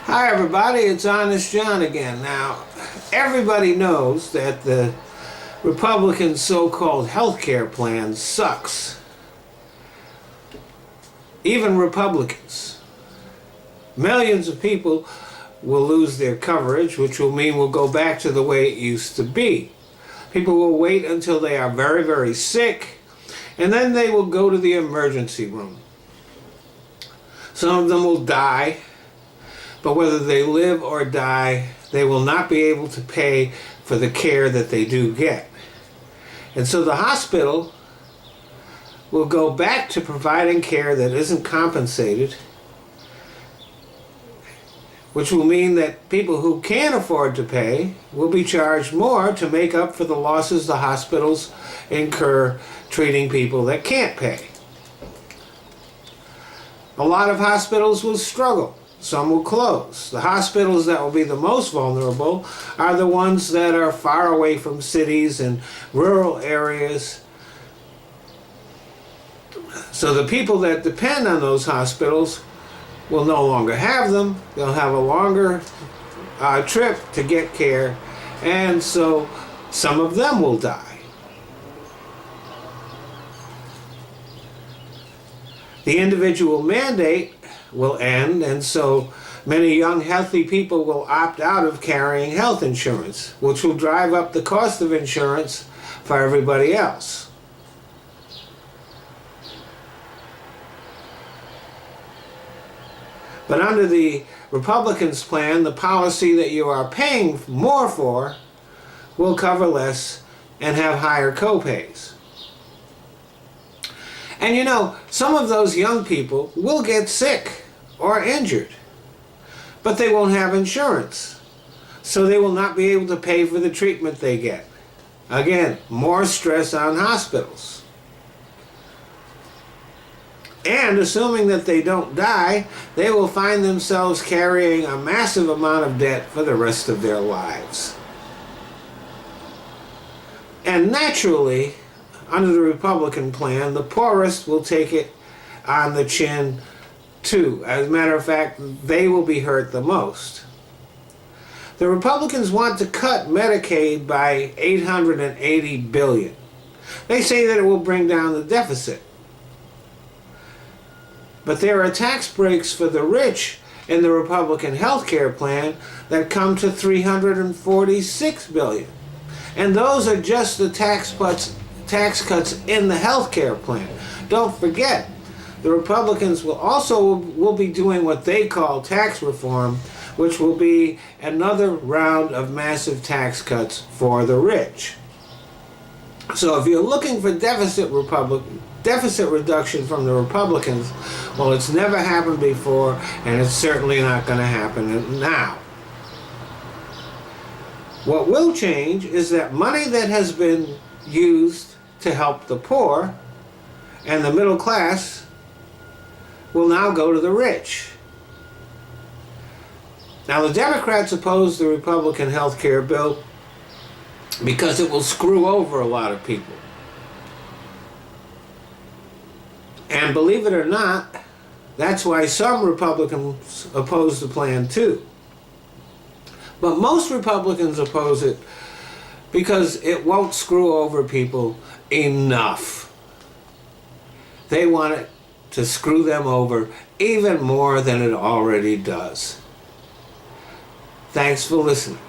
Hi everybody, it's Honest John again. Now, everybody knows that the Republican so-called health care plan sucks. Even Republicans. Millions of people will lose their coverage, which will mean we'll go back to the way it used to be. People will wait until they are very, very sick, and then they will go to the emergency room. Some of them will die. But whether they live or die, they will not be able to pay for the care that they do get. And so the hospital will go back to providing care that isn't compensated, which will mean that people who can afford to pay will be charged more to make up for the losses the hospitals incur treating people that can't pay. A lot of hospitals will struggle. Some will close. The hospitals that will be the most vulnerable are the ones that are far away from cities and rural areas. So the people that depend on those hospitals will no longer have them. They'll have a longer trip to get care, and so some of them will die. The individual mandate will end, and so many young healthy people will opt out of carrying health insurance, which will drive up the cost of insurance for everybody else. But under the Republicans' plan, the policy that you are paying more for will cover less and have higher copays. And you know, some of those young people will get sick or injured, but they won't have insurance, so they will not be able to pay for the treatment they get. Again, more stress on hospitals. And assuming that they don't die, they will find themselves carrying a massive amount of debt for the rest of their lives. And naturally, under the Republican plan, the poorest will take it on the chin too. As a matter of fact, they will be hurt the most. The Republicans want to cut Medicaid by $880 billion. They say that it will bring down the deficit. But there are tax breaks for the rich in the Republican health care plan that come to $346 billion. And those are just the tax cuts in the health care plan. Don't forget, the Republicans will be doing what they call tax reform, which will be another round of massive tax cuts for the rich. So if you're looking for deficit reduction from the Republicans, well, it's never happened before, and it's certainly not going to happen now. What will change is that money that has been used to help the poor and the middle class will now go to the rich. Now, the Democrats oppose the Republican health care bill because it will screw over a lot of people. And believe it or not, that's why some Republicans oppose the plan too. But most Republicans oppose it because it won't screw over people enough. They want it to screw them over even more than it already does. Thanks for listening.